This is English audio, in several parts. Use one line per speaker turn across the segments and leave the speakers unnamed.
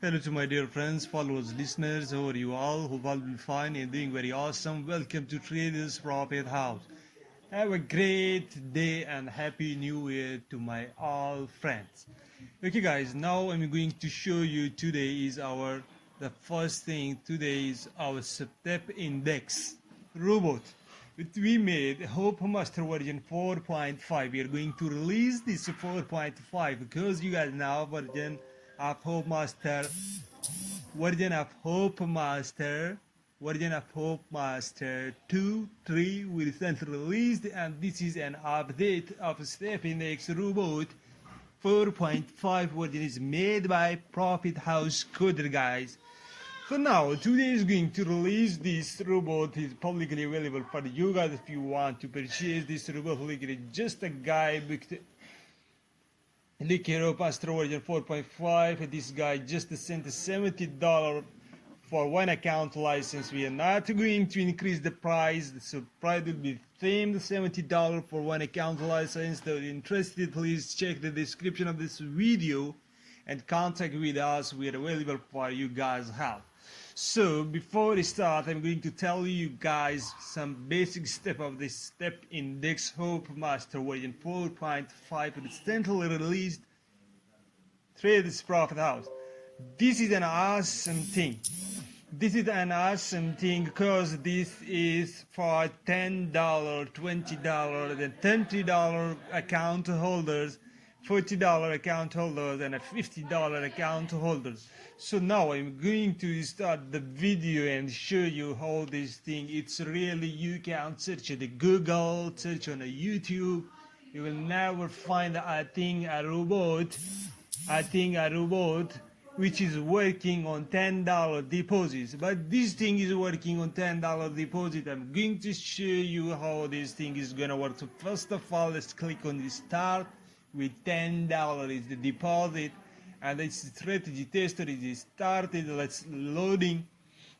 Hello to my dear friends, followers, listeners, how are you all? Hope all will be fine and doing very awesome. Welcome to Traders Profit House. Have a great day and happy new year to my all friends. Okay guys, now I'm going to show you today is the first thing today is our step index robot. We made Hope Master version 4.5. We are going to release this 4.5 because you guys now of Hope Master version of Hope Master 2 3 we recently released, and this is an update of Step Index Robot 4.5 version is made by Profit House Coder guys. So now today is going to release this robot. Is publicly available for you guys if you want to purchase this robot. Just a guy look here, Master version 4.5. This guy just sent $70 for one account license. We are not going to increase the price. So price will be same, $70 for one account license. If you're interested, please check the description of this video and contact with us. We are available for you guys' help. So before we start, I'm going to tell you guys some basic step of this Step Index Hope Master version 4.5 recently released Traders Profit House. This is an awesome thing. This is an awesome thing because this is for $10, $20, and $30 account holders, $40 account holders, and a $50 account holders. So now I'm going to start the video and show you how this thing. It's really, you can search at Google, search on a YouTube. You will never find a robot which is working on $10 deposits, but this thing is working on $10 deposit. I'm going to show you how this thing is gonna work. So first of all, let's click on the start with $10 is the deposit, and it's strategy tester is started. Let's loading.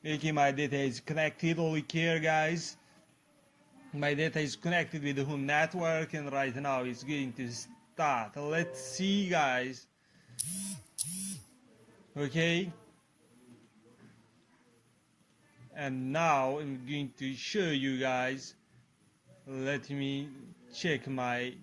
Okay, my data is connected. Look here guys, my data is connected with the home network, and right now it's going to start. Let's see guys. Okay, and now I'm going to show you guys. Let me check my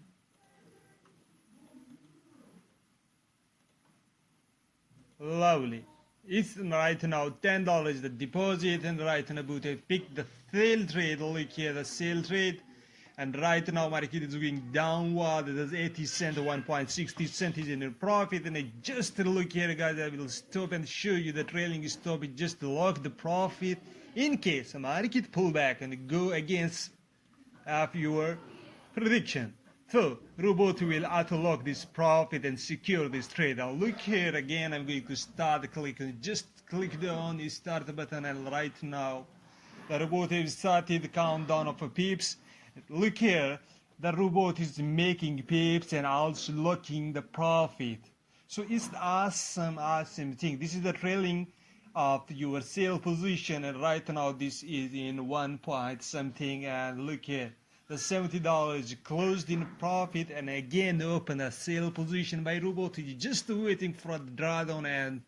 lovely. It's right now $10 the deposit, and right now I pick the sale trade. Look here, the sale trade, and right now market is going downward. There's 80 cents, 1.60 cents is in a profit. And I just look here guys, I will stop and show you the trailing stop. It just lock the profit in case the market pull back and go against your prediction. So robot will auto lock this profit and secure this trade. Now look here again, I'm going to start clicking. Just click on the start button, and right now the robot has started the countdown of pips. Look here, the robot is making pips and also locking the profit. So it's awesome thing. This is the trailing of your sale position, and right now this is in 1 point something, and look here, the $70 is closed in profit, and again open a sale position by robot. Is just waiting for the drawdown, and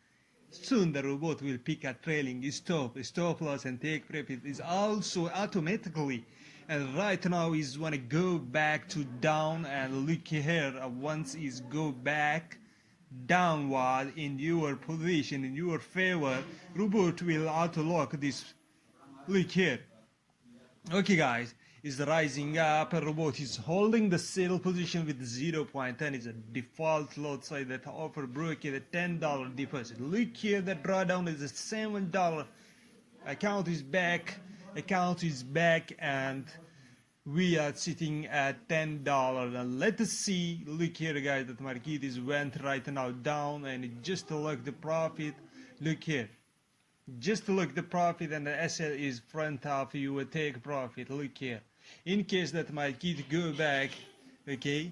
soon the robot will pick a trailing stop loss, and take profit is also automatically. And right now is want to go back to down, and look here, once is go back downward in your position in your favor, robot will auto lock this. Look here. Okay guys, is rising up. Robot is holding the sale position with 0.10 is a default lot side that offer broke the $10 deposit. Look here, the drawdown is a $7. Account is back, and we are sitting at $10. And let us see. Look here guys, that market is went right now down, and it just look the profit. Look here, just look the profit, and the SL is front of you will take profit. Look here, in case that market go back, okay,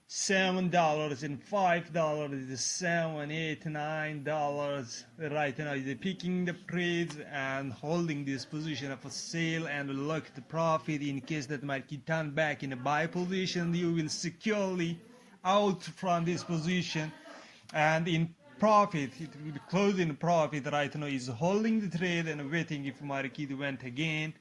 $7 and $5 is $7, $8, $9 right now. They're picking the trades and holding this position of a sale and lock the profit. In case that market turn back in a buy position, you will securely out from this position. And in profit. It will be closing profit right now. Is holding the trade and waiting. If market went again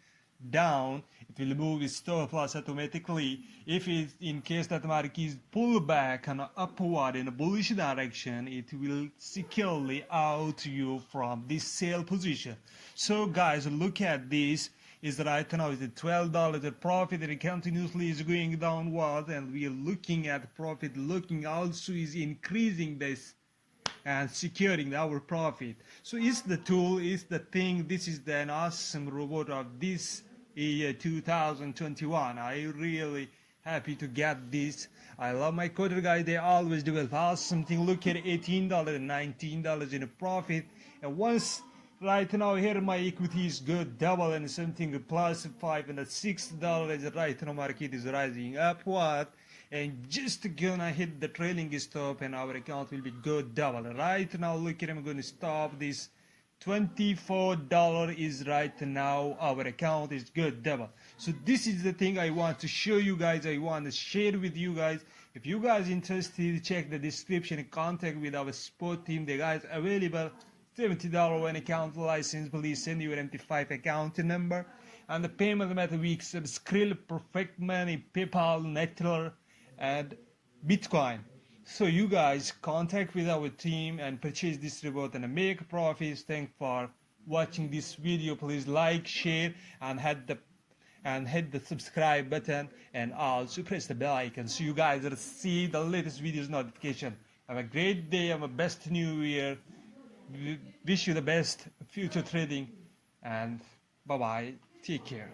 down, it will move its stop loss automatically. If it's in case that market is pull back and upward in a bullish direction, it will securely out you from this sale position. So guys, look at this. Is right now is the $12 the profit, and it continuously is going downward, and we are looking at profit looking also is increasing this and securing our profit. So it's the tool, it's the thing. This is an awesome robot of this year 2021. I really happy to get this. I love my coder guys. They always develop awesome thing. Look at $18 and $19 in a profit, and once right now here my equity is good, double and something plus $5 and $6. Right now market is rising upward, and just gonna hit the trailing stop, and our account will be good double. Right now look at, I'm going to stop this. $24 is right now our account is good double. So this is the thing I want to show you guys. I want to share with you guys. If you guys interested, check the description, contact with our support team. The guys available. $70 when account license. Please send your MT5 account number, and the payment method we accept Skrill, Perfect Money, PayPal, Neteller, and Bitcoin. So you guys contact with our team and purchase this robot and make profits. Thanks for watching this video. Please like, share, and hit the subscribe button, and also press the bell icon so you guys receive the latest videos notification. Have a great day. Have a best new year. Wish you the best future trading, and bye bye. Take care.